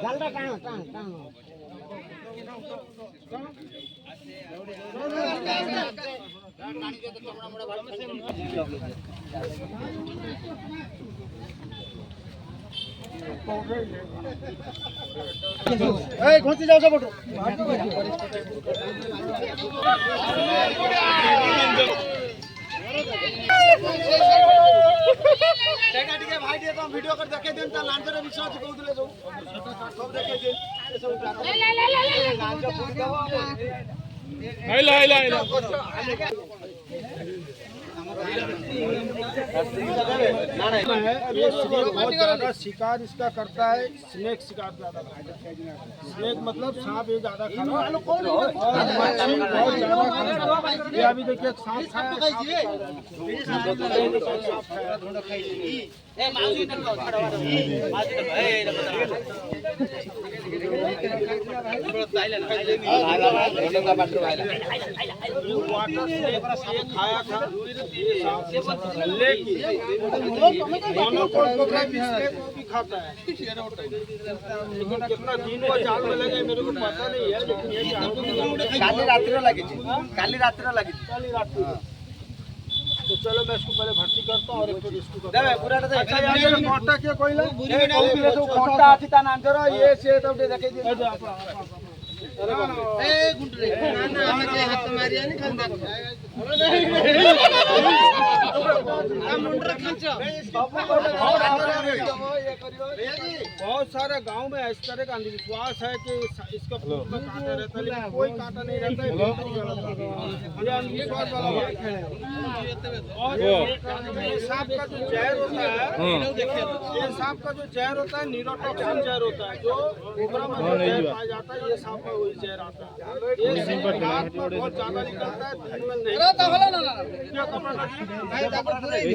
জালটা টানো টানো টানো ঘুরতে যাও সব भाई दिए तो वीडियो कर देखे दिन लांचर विश्वास कहते सब देखे दिन बहुत ज्यादा शिकार इसका करता है। स्नेक शिकार ज्यादा, स्नेक मतलब सांप ये ज्यादा खाता है और मच्छी बहुत ज्यादा खाता है। ये अभी देखिए सांप खाया खाया था दोनों को भी खाता है। लेकिन कितना दिन को जाल में लगे मेरे को पता नहीं है, लेकिन काली रात्रि लगी थी। तो चलो मैं इसको पहले भर्ती करता हूँ और फिर इसको कोटा के कोई कोटा आती ता नांजर ये से तो देखे दे ए गुंडरे ना आगे हाथ मारिया नहीं खान बहुत सारे गांव में इस तरह का अंधविश्वास है कि इसका कांटा रहता है, लेकिन कोई कांटा नहीं रहता है। ये अंधविश्वास वाला बात है। और ये सांप का जो जहर होता है, ये सांप का जो जहर होता है न्यूरोटॉक्सिन जहर होता है, जो कोबरा में जहर पाया जाता है, ये सांप का वही जहर आता है। ये बहुत ज्यादा निकलता है, दिन में नहीं।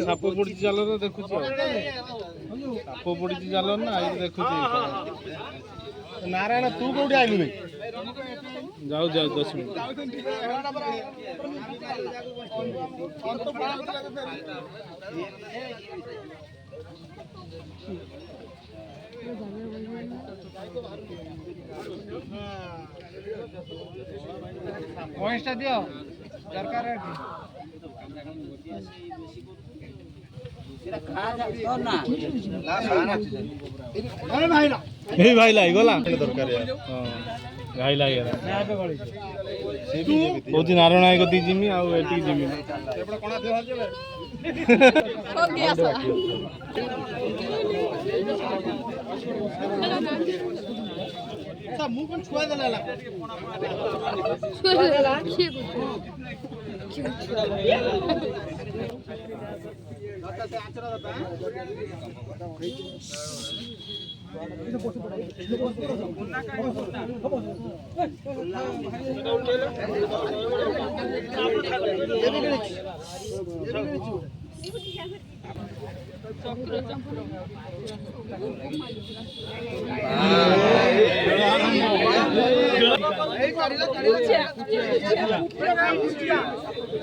साप पड़ी जाल ना देखु साप पड़ी जाल ना देखु नारायण तू कौटी आइलु भाई जाओ जाओ 10 मिनट वॉइसटा दियो दरकार है এই ভাই লাই গলা দরকার यार हां গাই লাগে না সে भी বহুত নারায়ণ গতি জিমি আর এটি জিমি এপড়া কোনা দেওয়া যাবে কোন দিয়া সা मुंह कौन छुआ देला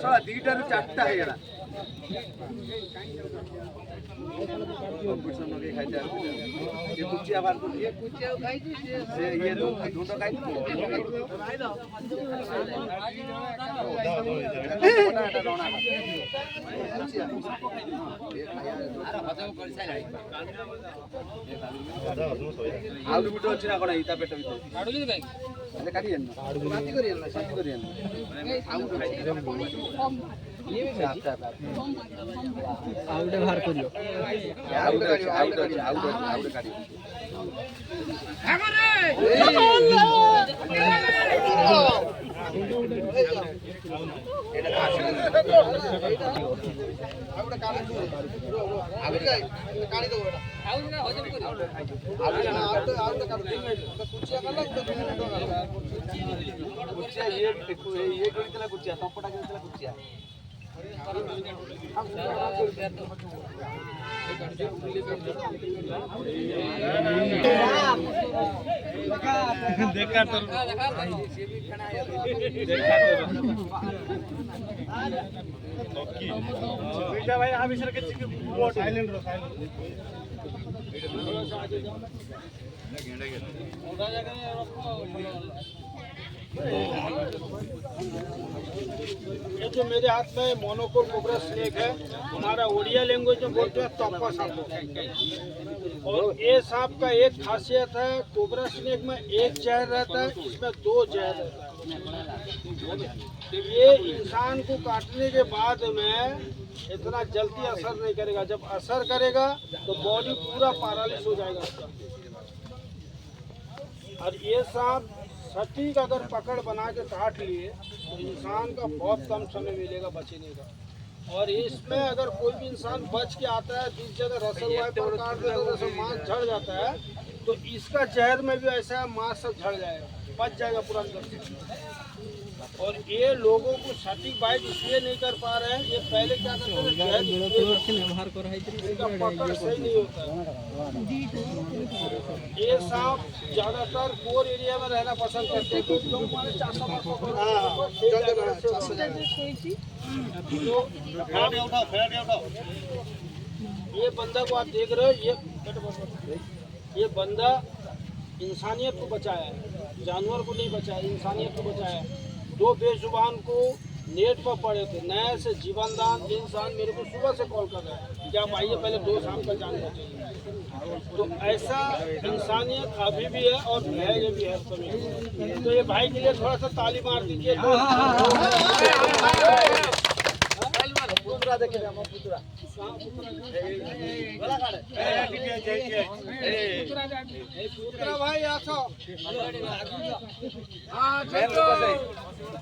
छुआ दीटा चार्टा है ये कुचिया बार ये कुचिया खाई से ये दो ढूंढो खाई आउट बिटो अछि ना कोन इता पेट बितो आडु जे भाई अरे काटियन ना बाती करियन ना शांति करियन आउट ये भी चाहता है आउट बाहर करियो आउट करियो आउट करियो देखा तो बेटा भाई आप इधर के साइलेंट रहो ये जो मेरे हाथ में मोनोकोल कोबरा स्नेक है, हमारा ओडिया लैंग्वेज में बोलते हैं तोप्पा सांप। और ये सांप का एक खासियत है, कोबरा स्नेक में एक जहर रहता है, इसमें 2 जहर रहता है। ये इंसान को काटने के बाद में इतना जल्दी असर नहीं करेगा, जब असर करेगा तो बॉडी पूरा पैरालिस हो जाएगा उसका। और ये सांप सटीक अगर पकड़ बना के काट लिए तो इंसान का बहुत कम समय मिलेगा बचने का। और इसमें अगर कोई भी इंसान बच के आता है, जिस जगह रसल हुआ है पर काट देता है, जैसे मांस झड़ जाता है, तो इसका जहर में भी ऐसा है, मांस सब झड़ जाएगा, बच जाएगा पूरा अंदर से। और ये लोगों को सटीक बाइट इसलिए नहीं कर पा रहे हैं, ये पहले क्या करते थे, इनका पकड़ सही नहीं होता है। ये सांप ज्यादातर कोर एरिया में रहना पसंद करते हैं, क्योंकि लोग हमारे 400 ये बंदा को आप देख रहे हो, ये बंदा इंसानियत को बचाया है, जानवर को नहीं बचाया, इंसानियत को बचाया है। 2 बेजुबान को नेट पर पड़े थे, नया से जीवन दान इंसान मेरे को सुबह से कॉल कर रहा है कि आप आइए, पहले 2 सांप का जान बचाइए। तो ऐसा इंसानियत अभी भी है और रहेगा भी है कभी। तो ये भाई के लिए थोड़ा सा ताली मार दीजिए। पुतरा देखे पुतरा भाई आसो।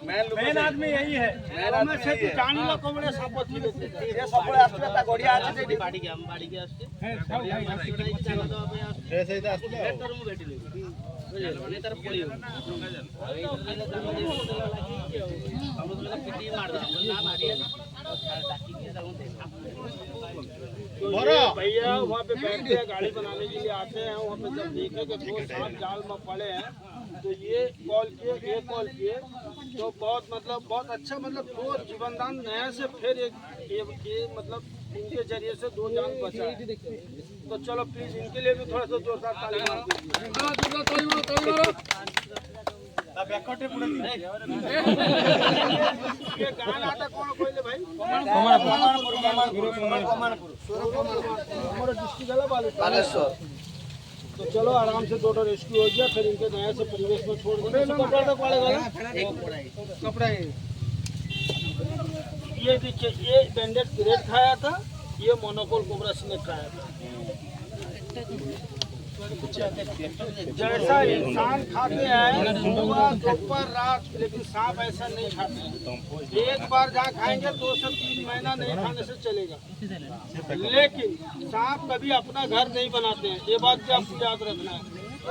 मेन आदमी यही है, जानी लो कोबड़े सांप ये सबळे আসছে তা গড়িয়া আছে যে বাড়ি কে हम বাড়ি के আসছে ऐसे ही আসছে तर मु भेटिले बुझले तर पड़ी अभी समुद्र पिटी मार दो ना भारी भैया वहाँ पे बैठते हैं, गाड़ी बनाने के लिए आते हैं, वहाँ पे जब देखे कि 2 सांप जाल में पड़े हैं तो ये कॉल किए तो बहुत अच्छा 2 जीवनदान नया से फिर ये मतलब इनके जरिए से 2 जान बचा है। तो चलो प्लीज इनके लिए भी थोड़ा सा जोरदार ताली मार ये गाना आता कौन कोइले भाई हमारा डिस्ट्रिक्ट है बालेश्वर। तो चलो आराम से 2 रेस्क्यू हो गया, फिर इनके नया से परिवेश में छोड़ देंगे। कपड़ा तक पड़ेगा कपड़ा ये देखिए, ये बैंडेड ग्रेड खाया था, ये मोनोकोल कोबरा स्नेक खाया था। जैसा इंसान खाते हैं सुबह दोपहर रात, लेकिन सांप ऐसा नहीं खाते हैं। एक बार जहाँ खाएंगे 2 से 3 महीना नहीं खाने से चलेगा, लेकिन सांप कभी अपना घर नहीं बनाते हैं, ये बात भी आपको याद रखना है।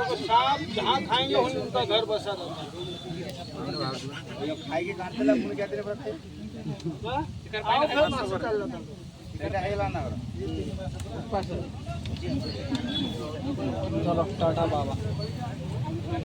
तो सांप जहाँ खाएंगे वहीं उनका घर बसा रहता है। चलो टाटा बाबा।